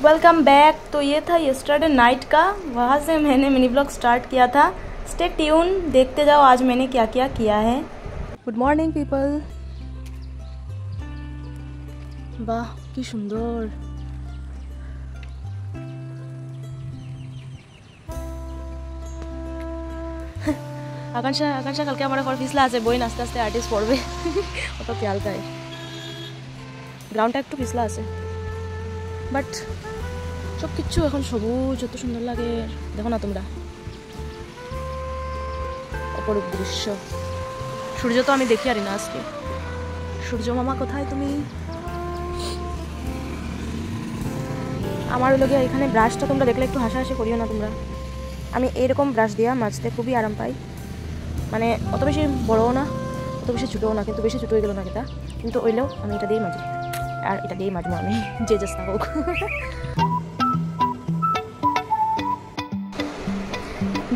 Welcome back. तो ये था यस्टरडे नाइट का, वहाँ से मैंने मिनी ब्लॉग स्टार्ट किया था। स्टे ट्यून, देखते जाओ आज मैंने क्या क्या किया है। Good morning people. वाह की सुंदर। आकांक्षा आकांक्षा कल के हमारे घर फिसला আছে বই আস্তে আস্তে আর্টিস্ট পড়বে অত খেয়াল করে গ্রাউন্ডটা একটু পিছলা আছে বাট সব কিছু এখন সবুজ, যত সুন্দর লাগে দেখো না তোমরা। অপরূপ দৃশ্য। সূর্য তো আমি দেখি আরি না আজকে। সূর্য মামা কোথায় তুমি? আমার লগে এখানে ব্রাশটা তোমরা দেখলে একটু হাসাহাসি করিও না তোমরা। আমি এরকম ব্রাশ দিয়া মাজতে খুবই আরাম পাই। মানে অত বেশি বড়ও না অত বেশি ছোটও না, কিন্তু বেশি ছোট হয়ে গেল না এটা, কিন্তু ওইলেও আমি এটা দিয়েই মাজি আর এটা দিয়েই মাজবো আমি, যে চেষ্টা হোক।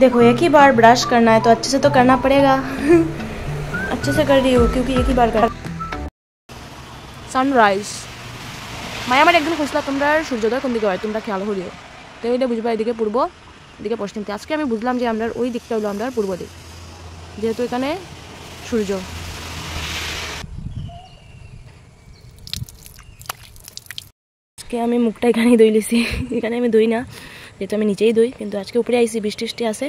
देखो एक ही बार ब्रश करना है तो अच्छे से तो करना पड़ेगा। अच्छे से कर रही हूँ क्योंकि एक ही बार कर। সানরাইজ মায়া আমার একদিন খুঁজলা তোমরা সূর্যোদয় কোন দিকে হয় তোমরা খেয়াল করিও, তো এটা বুঝবা এদিকে পূর্ব এদিকে পশ্চিমতে। আজকে আমি বুঝলাম যে আমরা ওই দিকটা হলো আমরা পূর্ব দিক, যেহেতু এখানে সূর্য। আজকে আমি মুখটা এখানেই ধুই লিছি, এখানে আমি ধুই না যেহেতু আমি নিচেই ধুই, কিন্তু আজকে উপরে আইসি বৃষ্টি টিষ্টি আছে,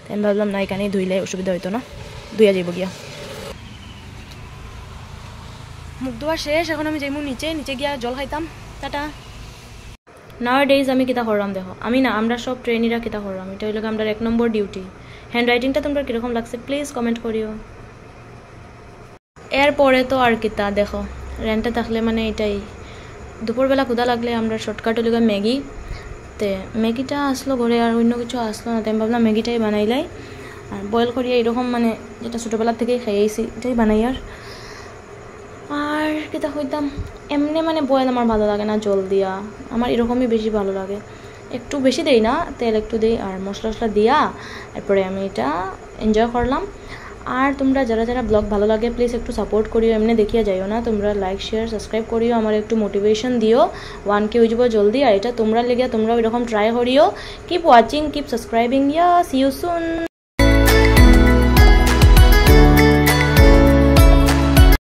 তাই আমি ভাবলাম না এখানেই ধুইলে অসুবিধা হইতো না, ধুইয়া যাইব গিয়া। মুখ ধোয়া শেষ, এখন আমি যাইমু নিচে, নিচে গিয়া জল খাইতাম। টাটা। নাও ডেইজ আমি কিতা করলাম দেখো, আমি না আমরা সব ট্রেনিরা কিতা করলাম, এটা হইলে আমরা 1 নম্বর ডিউটি। হ্যান্ড রাইটিংটা তোমরা কীরকম লাগছে প্লিজ কমেন্ট করিও। এরপরে তো আর কিতা দেখো, রেন্টে থাকলে মানে এটাই, দুপুরবেলা ক্ষুধা লাগলে আমরা শর্টকাট হইলে ম্যাগি, তে ম্যাগিটা আসলো ঘরে আর অন্য কিছু আসলো না, তাই আমি ভাবলাম ম্যাগিটাই বানাইলাই আর বয়েল করিয়া এরকম মানে যেটা ছোটোবেলার থেকেই খাইয়েছি এটাই বানাই। আর কিতা হইতাম এমনি মানে বয়েল আমার ভালো লাগে না, জল দিয়া আমার এরকমই বেশি ভালো লাগে। একটু বেশি দেই না, তেল একটু দিই আর মশলা টশলা দিয়া এরপরে আমি এটা এনজয় করলাম। আর তোমরা যারা যারা ব্লগ ভালো লাগে প্লিজ একটু সাপোর্ট করিও, এমনি দেখিয়া যাইও না, তোমরা লাইক শেয়ার সাবস্ক্রাইব করিও, আমার একটু মোটিভেশন দিও। 1K হয়ে যাব জলদি, আর এটা তোমরা লেগে তোমরা এরকম ট্রাই করিও। Keep watching, keep subscribing, yeah see you soon.